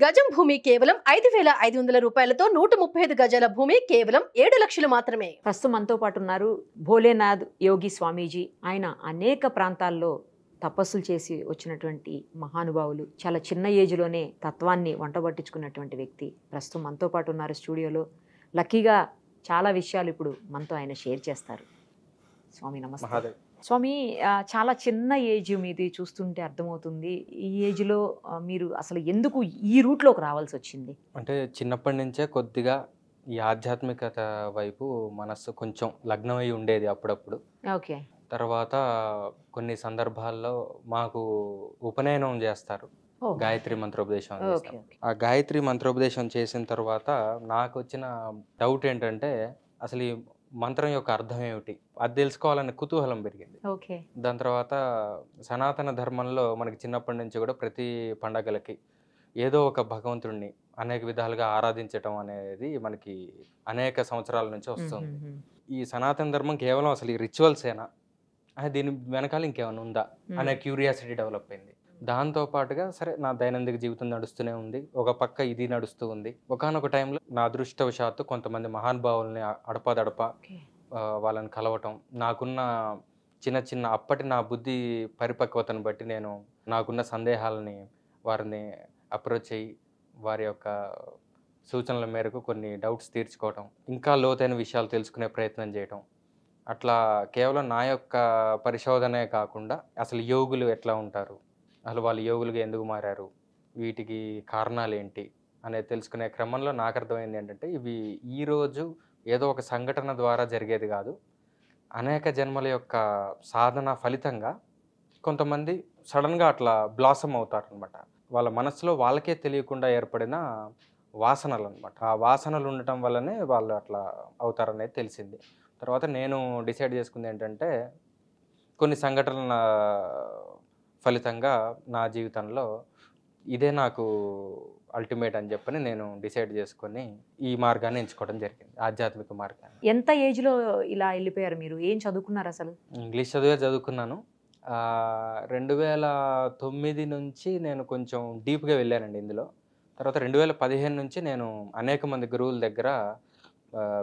గజం భూమి కేవలం 5,500 రూపాయలతో 135 గజాల భూమి కేవలం 7 లక్షలు మాత్రమే. ప్రస్తుతం మనతో పాటు ఉన్నారు భోలేనాథ్ యోగి స్వామీజీ. ఆయన అనేక ప్రాంతాల్లో తపస్సులు చేసి వచ్చినటువంటి మహానుభావులు. చాలా చిన్న ఏజ్లోనే తత్వాన్ని వంటబట్టించుకున్నటువంటి వ్యక్తి ప్రస్తుతం మనతో పాటు ఉన్నారు స్టూడియోలో. లక్కీగా చాలా విషయాలు ఇప్పుడు మనతో ఆయన షేర్ చేస్తారు. స్వామి నమస్తే. స్వామి, చాలా చిన్న ఏజ్ మీది చూస్తుంటే అర్థమవుతుంది. ఈ ఏజ్లో మీరు అసలు ఎందుకు ఈ రూట్లోకి రావాల్సి వచ్చింది? అంటే చిన్నప్పటి నుంచే కొద్దిగా ఈ ఆధ్యాత్మికత వైపు మనస్సు కొంచెం లగ్నమై ఉండేది అప్పుడప్పుడు. ఓకే. తర్వాత కొన్ని సందర్భాల్లో మాకు ఉపనయనం చేస్తారు, గాయత్రి మంత్రోపదేశం చేస్తారు. ఆ గాయత్రి మంత్రోపదేశం చేసిన తర్వాత నాకు వచ్చిన డౌట్ ఏంటంటే అసలు ఈ మంత్రం యొక్క అర్థం ఏమిటి, అది తెలుసుకోవాలనే కుతూహలం పెరిగింది. దాని తర్వాత సనాతన ధర్మంలో మనకి చిన్నప్పటి నుంచి కూడా ప్రతి పండగలకి ఏదో ఒక భగవంతుడిని అనేక విధాలుగా ఆరాధించటం అనేది మనకి అనేక సంవత్సరాల నుంచి వస్తుంది. ఈ సనాతన ధర్మం కేవలం అసలు ఈ రిచువల్సేనా, దీని వెనకాల ఇంకేమైనా ఉందా అనే క్యూరియాసిటీ డెవలప్ అయింది. దాంతో పాటుగా సరే నా దైనందిక జీవితం నడుస్తూనే ఉంది, ఒక పక్క ఇది నడుస్తూ ఉంది. ఒకానొక టైంలో నా అదృష్టవశాత్తు కొంతమంది మహానుభావుల్ని అడపాదడప వాళ్ళని కలవటం, నాకున్న చిన్న చిన్న అప్పటి నా బుద్ధి పరిపక్వతను బట్టి నేను నాకున్న సందేహాలని వారిని అప్రోచ్ అయ్యి వారి యొక్క సూచనల మేరకు కొన్ని డౌట్స్ తీర్చుకోవటం, ఇంకా లోతైన విషయాలు తెలుసుకునే ప్రయత్నం చేయటం. అట్లా కేవలం నా యొక్క పరిశోధనే కాకుండా అసలు యోగులు ఎట్లా ఉంటారు, అసలు వాళ్ళు యోగులుగా ఎందుకు మారారు, వీటికి కారణాలు ఏంటి అనేది తెలుసుకునే క్రమంలో నాకు అర్థమైంది ఏంటంటే ఇవి ఈరోజు ఏదో ఒక సంఘటన ద్వారా జరిగేది కాదు, అనేక జన్మల యొక్క సాధన ఫలితంగా కొంతమంది సడన్గా అట్లా బ్లాసమ్ అవుతారనమాట. వాళ్ళ మనసులో వాళ్ళకే తెలియకుండా ఏర్పడిన వాసనలు అనమాట. ఆ వాసనలు ఉండటం వల్లనే వాళ్ళు అట్లా అవుతారనేది తెలిసింది. తర్వాత నేను డిసైడ్ చేసుకుంది ఏంటంటే కొన్ని సంఘటనల ఫలితంగా నా జీవితంలో ఇదే నాకు అల్టిమేట్ అని చెప్పని నేను డిసైడ్ చేసుకొని ఈ మార్గాన్ని ఎంచుకోవడం జరిగింది, ఆధ్యాత్మిక మార్గాన్ని. ఎంత ఏజ్లో ఇలా వెళ్ళిపోయారు మీరు? ఏం చదువుకున్నారు అసలు? ఇంగ్లీష్ చదివే చదువుకున్నాను. 2009 నుంచి నేను కొంచెం డీప్గా వెళ్ళానండి ఇందులో. తర్వాత 2015 నుంచి నేను అనేక మంది గురువుల దగ్గర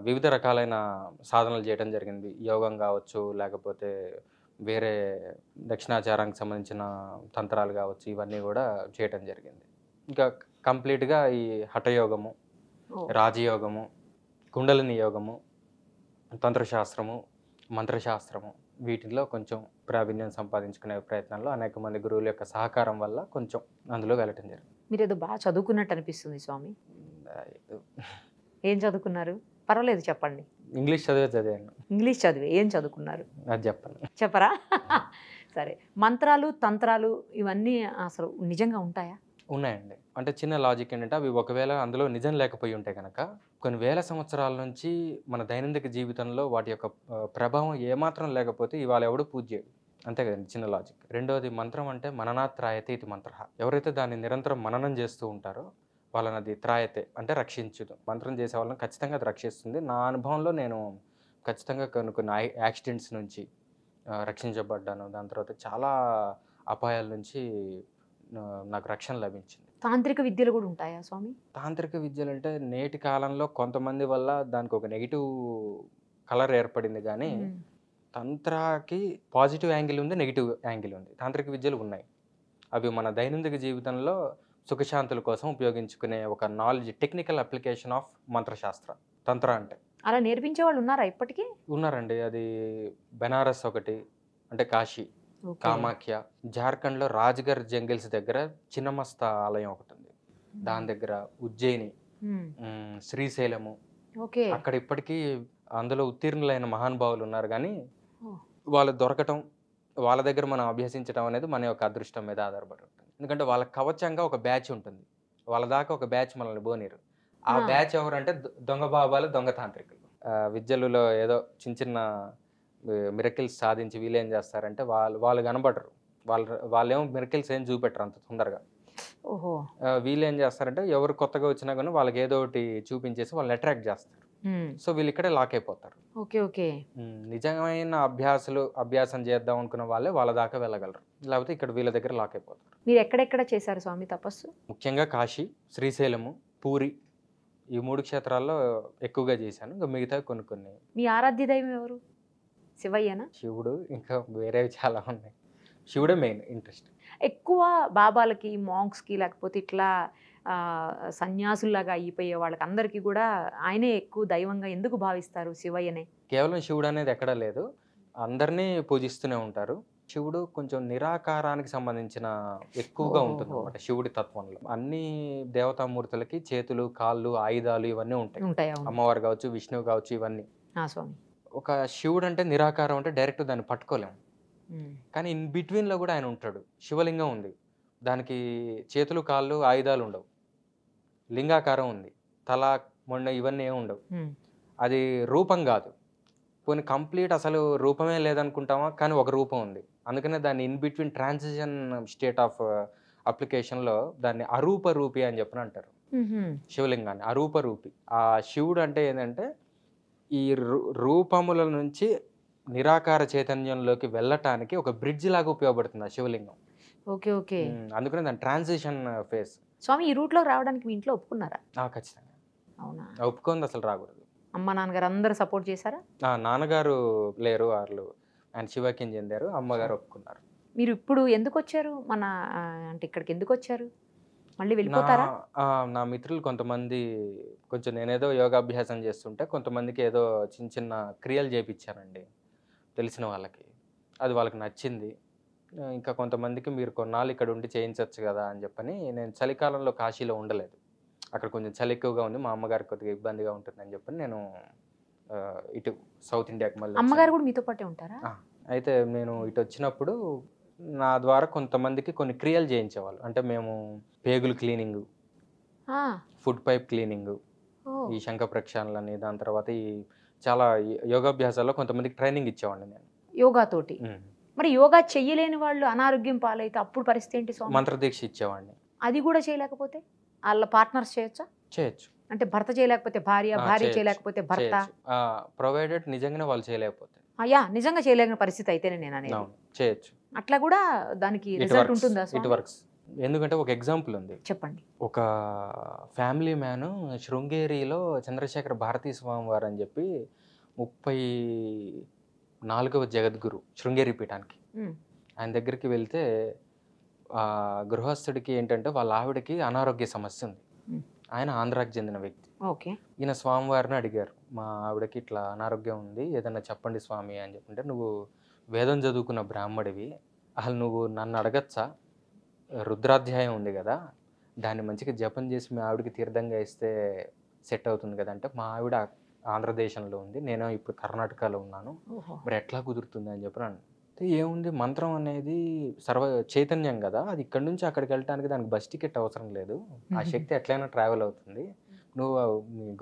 వివిధ రకాలైన సాధనలు చేయడం జరిగింది. యోగం కావచ్చు, లేకపోతే వేరే దక్షిణాచారానికి సంబంధించిన తంత్రాలు కావచ్చు, ఇవన్నీ కూడా చేయటం జరిగింది. ఇంకా కంప్లీట్గా ఈ హఠయోగము, రాజయోగము, కుండలిని యోగము, తంత్రశాస్త్రము, మంత్రశాస్త్రము వీటిలో కొంచెం ప్రావీణ్యం సంపాదించుకునే ప్రయత్నంలో అనేక మంది గురువుల యొక్క సహకారం వల్ల కొంచెం అందులో వెళ్ళటం జరిగింది. మీరు ఏదో బాగా చదువుకున్నట్టు అనిపిస్తుంది స్వామి. ఏం చదువుకున్నారు? పర్వాలేదు చెప్పండి. ఇంగ్లీష్ చదివాను. ఇంగ్లీష్ చదివే ఏం చదువుకున్నారు? అది చెప్పరా? సరే, మంత్రాలు తంత్రాలు ఇవన్నీ అసలు నిజంగా ఉంటాయా? ఉన్నాయండి. అంటే చిన్న లాజిక్ ఏంటంటే అవి ఒకవేళ అందులో నిజం లేకపోయి ఉంటే కనుక కొన్ని వేల సంవత్సరాల నుంచి మన దైనందిక జీవితంలో వాటి యొక్క ప్రభావం ఏమాత్రం లేకపోతే ఇవాళ ఎవడు పూజ చేయడు, అంతే కదండి, చిన్న లాజిక్. రెండవది, మంత్రం అంటే మననాత్ త్రాయతే ఇది మంత్ర. ఎవరైతే దాన్ని నిరంతరం మననం చేస్తూ ఉంటారో వాళ్ళని అది త్రాయతే అంటే రక్షించదు. మంత్రం చేసే వాళ్ళని ఖచ్చితంగా అది రక్షిస్తుంది. నా అనుభవంలో నేను ఖచ్చితంగా కొన్ని యాక్సిడెంట్స్ నుంచి రక్షించబడ్డాను. దాని తర్వాత చాలా అపాయాల నుంచి నాకు రక్షణ లభించింది. తాంత్రిక విద్యలు కూడా ఉంటాయా స్వామి? తాంత్రిక విద్యలు అంటే నేటి కాలంలో కొంతమంది వల్ల దానికి ఒక నెగిటివ్ కలర్ ఏర్పడింది, కానీ తంత్రాకి పాజిటివ్ యాంగిల్ ఉంది, నెగిటివ్ యాంగిల్ ఉంది. తాంత్రిక విద్యలు ఉన్నాయి, అవి మన దైనందిక జీవితంలో సుఖశాంతుల కోసం ఉపయోగించుకునే ఒక నాలెడ్జ్, టెక్నికల్ అప్లికేషన్ ఆఫ్ మంత్రశాస్త్ర తంత్ర. అంటే అలా నేర్పించే వాళ్ళు ఉన్నారా ఇప్పటికీ? ఉన్నారండి. అది బెనారస్ ఒకటి, అంటే కాశీ, కామాఖ్య, జార్ఖండ్లో రాజ్గర్ జంగిల్స్ దగ్గర చిన్నమస్త ఆలయం ఒకటి ఉంది, దాని దగ్గర ఉజ్జయిని, శ్రీశైలము, అక్కడ ఇప్పటికీ అందులో ఉత్తీర్ణులైన మహానుభావులు ఉన్నారు. కానీ వాళ్ళు దొరకటం, వాళ్ళ దగ్గర మనం అభ్యసించడం అనేది మన యొక్క అదృష్టం మీద ఆధారపడి ఉంటుంది. ఎందుకంటే వాళ్ళ కవచంగా ఒక బ్యాచ్ ఉంటుంది, వాళ్ళ దాకా ఒక బ్యాచ్ మనల్ని బోనిరు. ఆ బ్యాచ్ ఎవరంటే దొంగ బాబాలు, దొంగ తాంత్రికులు. విద్యలలో ఏదో చిన్న చిన్న మిరకిల్స్ సాధించి వీళ్ళు ఏం చేస్తారంటే వాళ్ళు కనబడరు, వాళ్ళేమో మిరకిల్స్ ఏం చూపెట్టరు అంత తొందరగా. వీళ్ళు ఏం చేస్తారంటే ఎవరు కొత్తగా వచ్చినా కానీ వాళ్ళకి ఏదో ఒకటి చూపించేసి వాళ్ళని అట్రాక్ట్ చేస్తారు. సో వీళ్ళు ఇక్కడే లాక్ అయిపోతారు. Okay okay. నిజమైన అభ్యాసం చేద్దాం అనుకున్న వాళ్ళే వాళ్ళ దాకా వెళ్ళగలరు, లేకపోతే ఇక్కడ వీళ్ళ దగ్గర లాక్ అయిపోతారు. మీరు ఎక్కడెక్కడ చేశారు స్వామి తపస్సు? ముఖ్యంగా కాశీ, శ్రీశైలము, పూరి, ఈ 3 క్షేత్రాల్లో ఎక్కువగా చేశాను. ఇంకా మిగతా కొన్ని. మీ ఆరాధ్య దైవం ఎవరు? శివయ్యనా? శివుడు, ఇంకా వేరేవి చాలా ఉన్నాయి. శివుడే మెయిన్ ఇంట్రెస్ట్. ఎక్కువ బాబాలకి, మాంక్స్కి, లేకపోతే ఇట్లా సన్యాసుల్లాగా అయిపోయే వాళ్ళకి అందరికీ కూడా ఆయనే ఎక్కువ దైవంగా ఎందుకు భావిస్తారు శివయ్యనే? కేవలం శివుడు అనేది ఎక్కడా లేదు, అందరినీ పూజిస్తూనే ఉంటారు. శివుడు కొంచెం నిరాకారానికి సంబంధించిన ఎక్కువగా ఉంటుంది అన్నమాట శివుడి తత్వంలో. అన్ని దేవతామూర్తులకి చేతులు, కాళ్ళు, ఆయుధాలు ఇవన్నీ ఉంటాయి. అమ్మవారు కావచ్చు, విష్ణువు కావచ్చు, ఇవన్నీ. స్వామి ఒక శివుడు అంటే నిరాకారం అంటే డైరెక్ట్ దాన్ని పట్టుకోలేము, కానీ ఇన్ బిట్వీన్లో కూడా ఆయన ఉంటాడు. శివలింగం ఉంది, దానికి చేతులు, కాళ్ళు, ఆయుధాలు ఉండవు. లింగాకారం ఉంది, తల, మొండ ఇవన్నీ ఏమి ఉండవు. అది రూపం కాదు, కొన్ని కంప్లీట్ అసలు రూపమే లేదనుకుంటామా, కానీ ఒక రూపం ఉంది. అందుకనే దాన్ని in between transition state of అప్లికేషన్లో దాన్ని అరూప రూపి అని చెప్పని అంటారు శివలింగాన్ని. అరూప రూపి. ఆ శివుడు అంటే ఏంటంటే ఈ రూపముల నుంచి నిరాకార చైతన్యంలోకి వెళ్ళటానికి ఒక బ్రిడ్జ్ లాగా ఉపయోగపడుతుంది ఆ శివలింగం. Okay okay. అందుకనే దాని ట్రాన్సిషన్ ఫేస్. స్వామి ఈ రూట్లో రావడానికి మీ ఇంట్లో ఒప్పుకున్నారా? ఖచ్చితంగా. అవునా? ఒప్పుకుంది, అసలు రాకూడదు. అమ్మ నాన్నగారు అందరూ సపోర్ట్ చేశారా? నాన్నగారు లేరు, వాళ్ళు ఆయన శివకిని చెందారు. అమ్మగారు ఒప్పుకున్నారు. మీరు ఇప్పుడు ఎందుకు వచ్చారు అంటే ఇక్కడికి ఎందుకు వచ్చారు? మళ్ళీ వెళ్ళిపోతారా? నా మిత్రులు కొంతమంది, కొంచెం నేనేదో యోగాభ్యాసం చేస్తుంటే కొంతమందికి ఏదో చిన్న చిన్న క్రియలు చేయించానండి తెలిసిన వాళ్ళకి. అది వాళ్ళకి నచ్చింది. ఇంకా కొంతమందికి మీరు కొన్నాళ్ళు ఇక్కడ ఉండి చేయించవచ్చు కదా అని చెప్పని, నేను చలికాలంలో కాశీలో ఉండలేదు, అక్కడ కొంచెం చలి ఎక్కువగా ఉంది, మా అమ్మగారికి కొద్దిగా ఇబ్బందిగా ఉంటుందని చెప్పని నేను ఇటు సౌత్ ఇండియాకి మళ్ళీ. అమ్మగారు కూడా మీతో పాటే ఉంటారా? అయితే నేను ఇటు వచ్చినప్పుడు నా ద్వారా కొంతమందికి కొన్ని క్రియలు చేయించేవాళ్ళు. అంటే మేము పేగులు క్లీనింగ్, ఫుడ్ పైప్ క్లీనింగ్, ఈ శంఖ ప్రక్షాళనని, దాని తర్వాత ఈ చాలా యోగాభ్యాసాల్లో కొంతమందికి ట్రైనింగ్ ఇచ్చేవాడిని నేను యోగా తోటి. మరి యోగా చెయ్యలేని వాళ్ళు అనారోగ్యం పాలైతే అప్పుడు పరిస్థితి ఏంటి స్వామి? మంత్రదీక్ష ఇచ్చేవాడిని. అది కూడా చేయలేకపోతే వాళ్ళ పార్ట్నర్స్ చేయొచ్చా? చేయొచ్చు. అంటే భర్త చేయలేకపోతే భార్య, భార్య చేయలేకపోతే భర్త, ప్రొవైడెడ్ నిజంగానే వాళ్ళు చేయలేకపోతే. నిజంగా చేయలేని పరిస్థితి అయితేనే నేను అనేది. చేయొచ్చు. అట్లా కూడా దానికి రిజల్ట్ ఉంటుందా? It works. ఎందుకంటే ఒక ఎగ్జాంపుల్ ఉంది, చెప్పండి. ఒక ఫ్యామిలీ మ్యాన్ శృంగేరిలో చంద్రశేఖర భారతీ స్వామి వారు అని చెప్పి 34వ జగద్గురు శృంగేరి పీఠానికి, ఆయన దగ్గరికి వెళ్తే గృహస్థుడికి ఏంటంటే వాళ్ళ ఆవిడకి అనారోగ్య సమస్య ఉంది. ఆయన ఆంధ్రాకి చెందిన వ్యక్తి. ఈయన స్వామివారిని అడిగారు, మా ఆవిడకి ఇట్లా అనారోగ్యం ఉంది, ఏదన్నా చెప్పండి స్వామి అని చెప్పుంటే, నువ్వు వేదం చదువుకున్న బ్రాహ్మడివి, అసలు నువ్వు నన్ను అడగచ్చా, రుద్రాధ్యాయం ఉంది కదా, దాన్ని మంచిగా జపం చేసి మీ ఆవిడకి తీర్థంగా ఇస్తే సెట్ అవుతుంది కదా అంటే, మా ఆవిడ ఆంధ్రదేశంలో ఉంది, నేను ఇప్పుడు కర్ణాటకలో ఉన్నాను, మరి ఎట్లా కుదురుతుంది అని చెప్పినాను. ఏముంది, మంత్రం అనేది సర్వ చైతన్యం కదా, అది ఇక్కడ నుంచి అక్కడికి వెళ్ళడానికి దానికి బస్ టికెట్ అవసరం లేదు, ఆ శక్తి ఎట్లయినా ట్రావెల్ అవుతుంది, నువ్వు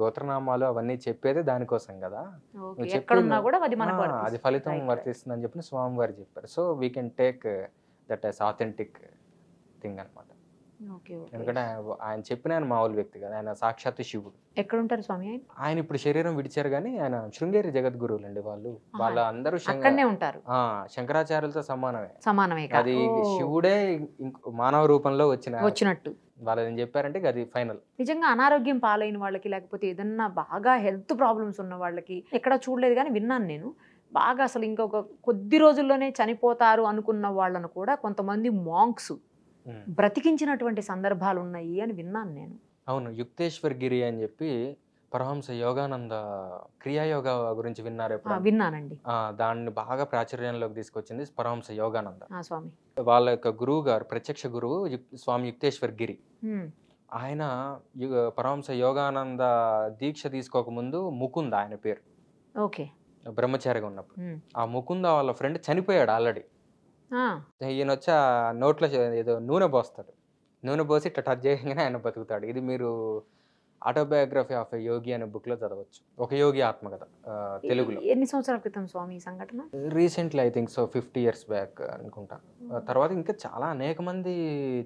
గోత్రనామాలు అవన్నీ చెప్పేదే దానికోసం కదా, నువ్వు అది ఫలితం వర్తిస్తుంది అని చెప్పి స్వామివారు చెప్పారు. So we can take that as authentic thing అనమాట. ఎందుకంటే ఆయన చెప్పిన ఆయన మామూలు వ్యక్తి కదా, ఆయన సాక్షాత్తు శివుడు. ఎక్కడ ఉంటారు స్వామి ఆయన ఇప్పుడు శరీరం విడిచారు కానీ ఆయన శృంగేరి జగద్గురువులు అండి. వాళ్ళ అందరూ ఉంటారు, శంకరాచార్యులతో సమానమే. అది అది శివుడే మానవ రూపంలో వచ్చినట్టు వాళ్ళు ఏం చెప్పారంటే అది ఫైనల్. నిజంగా అనారోగ్యం పాలైన వాళ్ళకి, లేకపోతే ఏదన్నా బాగా హెల్త్ ప్రాబ్లమ్స్ ఉన్న వాళ్ళకి, ఎక్కడ చూడలేదు కానీ విన్నాను నేను, బాగా అసలు ఇంకొక కొద్ది రోజుల్లోనే చనిపోతారు అనుకున్న వాళ్ళను కూడా కొంతమంది మాంక్స్ బ్రతికించినటువంటి సందర్భాలు ఉన్నాయి అని విన్నాను నేను. అవును, యుక్తేశ్వర్ గిరి అని చెప్పి పరమహంస యోగానంద క్రియాయోగా గురించి విన్నారు ఎప్పుడు? విన్నానండి. దాన్ని బాగా ప్రాచుర్యంలోకి తీసుకొచ్చింది పరమహంస యోగానంద స్వామి. వాళ్ళ యొక్క గురువు గారు, ప్రత్యక్ష గురువు స్వామి యుక్తేశ్వర్ గిరి. ఆయన పరమహంస యోగానంద దీక్ష తీసుకోక ముందు ముకుంద ఆయన పేరు, బ్రహ్మచారిగా ఉన్నప్పుడు. ఆ ముకుంద వాళ్ళ ఫ్రెండ్ చనిపోయాడు ఆల్రెడీ. ఈయన వచ్చి ఆ నోట్లో ఏదో నూనె పోస్తాడు, నూనె పోసి ఇట్లా టచ్ చేయగానే ఆయన బతుకుతాడు. ఇది మీరు ఆటోబయోగ్రఫీ ఆఫ్ ఎ యోగి అనే బుక్ లో చదవచ్చు, ఒక యోగి ఆత్మకథ, తెలుగులో. ఎన్ని సంవత్సరాల క్రితం స్వామి ఈ సంఘటన? Recently I think so 50 years back అనుకుంటా. తర్వాత ఇంకా చాలా అనేక మంది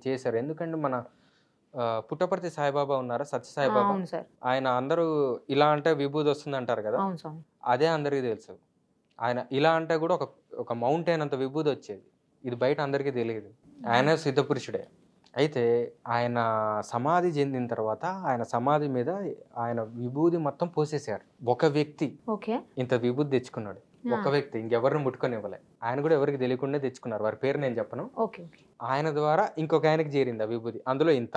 చేశారు. ఎందుకంటే మన పుట్టపర్తి సాయిబాబా ఉన్నారా, ఆ, సత్యసాయిబాబా, అవును సార్. ఆయన అందరూ ఇలా అంటే విభూది వస్తుంది అంటారు కదా, అవును స్వామి. అదే అందరికీ తెలుసు. ఆయన ఇలా అంటే కూడా ఒక ఒక మౌంటైన్ అంత విభూది వచ్చేది, ఇది బయట అందరికీ తెలియదు. ఆయన సిద్ధపురుషుడే. అయితే ఆయన సమాధి చెందిన తర్వాత ఆయన సమాధి మీద ఆయన విభూది మొత్తం పోసేశారు. ఒక వ్యక్తి ఓకే. ఇంత విభూది తెచ్చుకున్నాడు, ఒక వ్యక్తి, ఇంకెవరిని ముట్టుకొని ఇవ్వలే. ఆయన కూడా ఎవరికి తెలియకుండా తెచ్చుకున్నారు, వారి పేరు నేను చెప్పను. ఓకే. ఓకే. ఆయన ద్వారా ఇంకొక ఆయనకి చేరింది ఆ విభూది, అందులో ఇంత.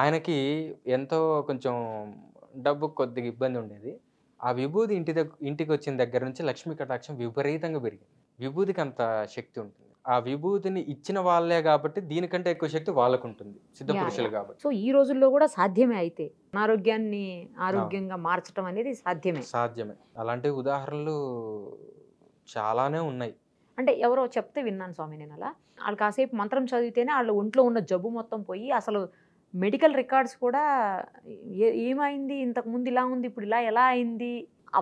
ఆయనకి ఎంతో కొంచెం డబ్బు కొద్దిగా ఇబ్బంది ఉండేది. ఆ విభూది ఇంటికి వచ్చిన దగ్గర నుంచి లక్ష్మీ కటాక్షం విపరీతంగా పెరిగింది. విభూదికి అంత శక్తి ఉంటుంది. ఆ విభూతిని ఇచ్చిన వాళ్ళే కాబట్టి దీనికంటే ఎక్కువ శక్తి వాళ్ళకు ఉంటుంది, సిద్ధ పురుషులు కాబట్టి. సో ఈ రోజుల్లో కూడా సాధ్యమే, అయితే అనారోగ్యాన్ని ఆరోగ్యంగా మార్చడం అనేది సాధ్యమే. అలాంటి ఉదాహరణలు చాలానే ఉన్నాయి. అంటే ఎవరో చెప్తే విన్నాను స్వామి నేను. అలా వాళ్ళు కాసేపు మంత్రం చదివితేనే వాళ్ళ ఒంట్లో ఉన్న జబ్బు మొత్తం పోయి, అసలు మెడికల్ రికార్డ్స్ కూడా ఏమైంది, ఇంతకు ముందు ఇలా ఉంది, ఇప్పుడు ఇలా ఎలా అయింది,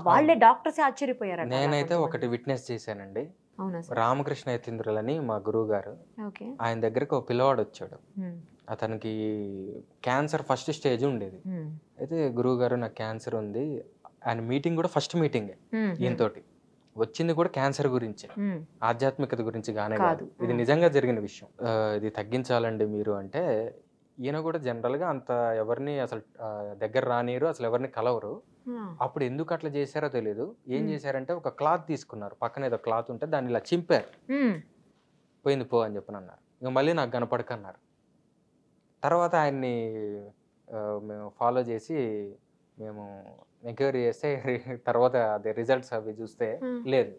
వాళ్ళే డాక్టర్సే ఆశ్చర్యపోయారు. నేనైతే ఒకటి విట్నెస్ చేశానండి. అవునా సార్? రామకృష్ణ యతీంద్రులని మా గురువు గారు, ఓకే. ఆయన దగ్గరకు ఒక పిల్లవాడు వచ్చాడు. అతనికి క్యాన్సర్ ఫస్ట్ స్టేజ్ ఉండేది. అయితే గురువు గారు నాకు క్యాన్సర్ ఉంది, ఆయన మీటింగ్ కూడా ఫస్ట్ మీటింగే ఈయనతోటి వచ్చింది కూడా క్యాన్సర్ గురించి, ఆధ్యాత్మికత గురించి గానే కాదు, ఇది నిజంగా జరిగిన విషయం. ఇది తగ్గించాలండి మీరు అంటే, ఈయన కూడా జనరల్గా అంత ఎవరిని అసలు దగ్గర రానియరు, అసలు ఎవరిని కలవరు. అప్పుడు ఎందుకు అట్లా చేశారో తెలియదు. ఏం చేశారంటే ఒక క్లాత్ తీసుకున్నారు, పక్కన ఏదో క్లాత్ ఉంటే దాన్ని ఇలా చింపారు, పోయింది పో అని చెప్పని అన్నారు. ఇక మళ్ళీ నాకు కనపడకన్నారు. తర్వాత ఆయన్ని మేము ఫాలో చేసి మేము ఎంక్వైరీ చేస్తే తర్వాత అదే రిజల్ట్స్ అవి చూస్తే లేదు,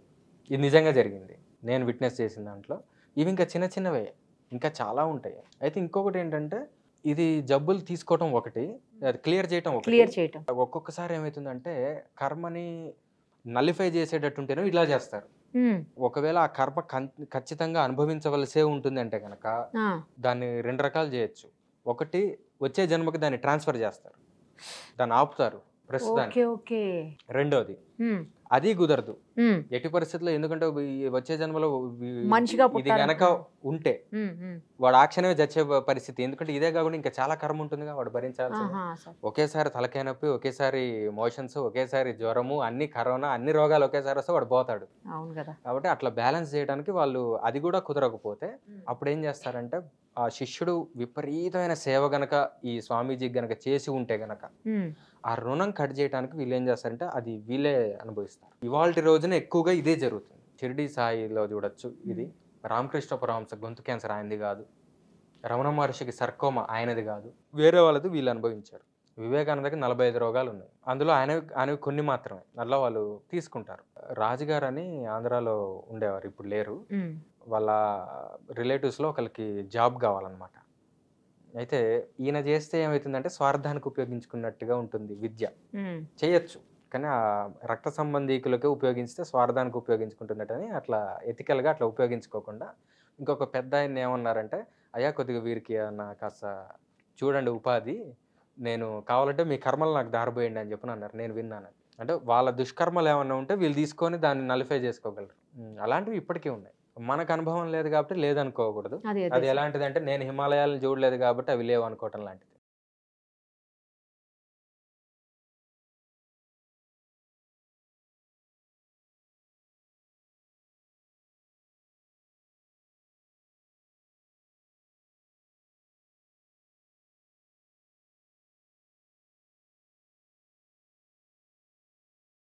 ఇది నిజంగా జరిగింది, నేను విట్నెస్ చేసిన దాంట్లో. ఇవి ఇంకా చిన్న చిన్నవే, ఇంకా చాలా ఉంటాయి. అయితే ఇంకొకటి ఏంటంటే, ఇది జబ్బులు తీసుకోవటం ఒకటి, అది క్లియర్ చేయటం ఒకటి. ఒక్కొక్కసారి ఏమవుతుందంటే కర్మని నలిఫై చేసేటట్టుంటేనో ఇలా చేస్తారు. ఒకవేళ ఆ కర్మ ఖచ్చితంగా అనుభవించవలసే ఉంటుంది అంటే కనుక దాన్ని 2 రకాలు చేయొచ్చు. ఒకటి, వచ్చే జన్మకి దాన్ని ట్రాన్స్ఫర్ చేస్తారు, దాన్ని ఆపుతారు ప్రస్తుతానికి. రెండోది, అది కుదరదు ఎట్టి పరిస్థితుల్లో, ఎందుకంటే వచ్చే జన్మలో మనిషిగా ఇది గనక ఉంటే వాడు ఆ క్షణమే చచ్చే పరిస్థితి. ఎందుకంటే ఇదే కాకుండా ఇంకా చాలా కర్మ ఉంటుందిగా వాడు భరించాల్సింది. ఒకేసారి తలకాయ నొప్పి, ఒకేసారి మోషన్స్, ఒకేసారి జ్వరము, అన్ని కరోనా, అన్ని రోగాలు ఒకేసారి వస్తే వాడు పోతాడు. కాబట్టి అట్లా బ్యాలెన్స్ చేయడానికి వాళ్ళు, అది కూడా కుదరకపోతే అప్పుడు ఏం చేస్తారంటే, ఆ శిష్యుడు విపరీతమైన సేవ గనక ఈ స్వామీజీకి గనక చేసి ఉంటే గనక ఆ రుణం కట్ చేయడానికి వీళ్ళు ఏం చేస్తారంటే అది వీళ్ళే అనుభవిస్తారు. ఇవాళ రోజున ఎక్కువగా ఇదే జరుగుతుంది. షిరిడి సాయిలో చూడొచ్చు, ఇది రామకృష్ణ పరమహంస గొంతు క్యాన్సర్ ఆయనది కాదు, రమణ మహర్షికి సర్కోమా ఆయనది కాదు, వేరే వాళ్ళది వీళ్ళు అనుభవించారు. వివేకానందకి 45 రోగాలు ఉన్నాయి, అందులో ఆయనవి కొన్ని మాత్రమే, అలా వాళ్ళు తీసుకుంటారు. రాజుగారు అని ఆంధ్రాలో ఉండేవారు, ఇప్పుడు లేరు. వాళ్ళ రిలేటివ్స్లో ఒకరికి జాబ్ కావాలన్నమాట. అయితే ఈయన చేస్తే ఏమవుతుందంటే స్వార్థానికి ఉపయోగించుకున్నట్టుగా ఉంటుంది విద్య. చేయొచ్చు, కానీ ఆ రక్త సంబంధీకులకే ఉపయోగిస్తే స్వార్థానికి ఉపయోగించుకుంటున్నట్టని అట్లా ఎథికల్గా అట్లా ఉపయోగించుకోకుండా ఇంకొక పెద్ద ఆయన ఏమన్నారంటే, అయ్యా కొద్దిగా వీరికి కాస్త చూడండి ఉపాధి, నేను కావాలంటే మీ కర్మలు నాకు దారిపోయండి అని చెప్పని అన్నారు. నేను విన్నాను. అంటే వాళ్ళ దుష్కర్మలు ఏమన్నా ఉంటే వీళ్ళు తీసుకొని దాన్ని నలిఫై చేసుకోగలరు. అలాంటివి ఇప్పటికీ ఉన్నాయి. మనకు అనుభవం లేదు కాబట్టి లేదనుకోకూడదు. అది ఎలాంటిది అంటే, నేను హిమాలయాలను చూడలేదు కాబట్టి అవి లేవు అనుకోవటం లాంటిది.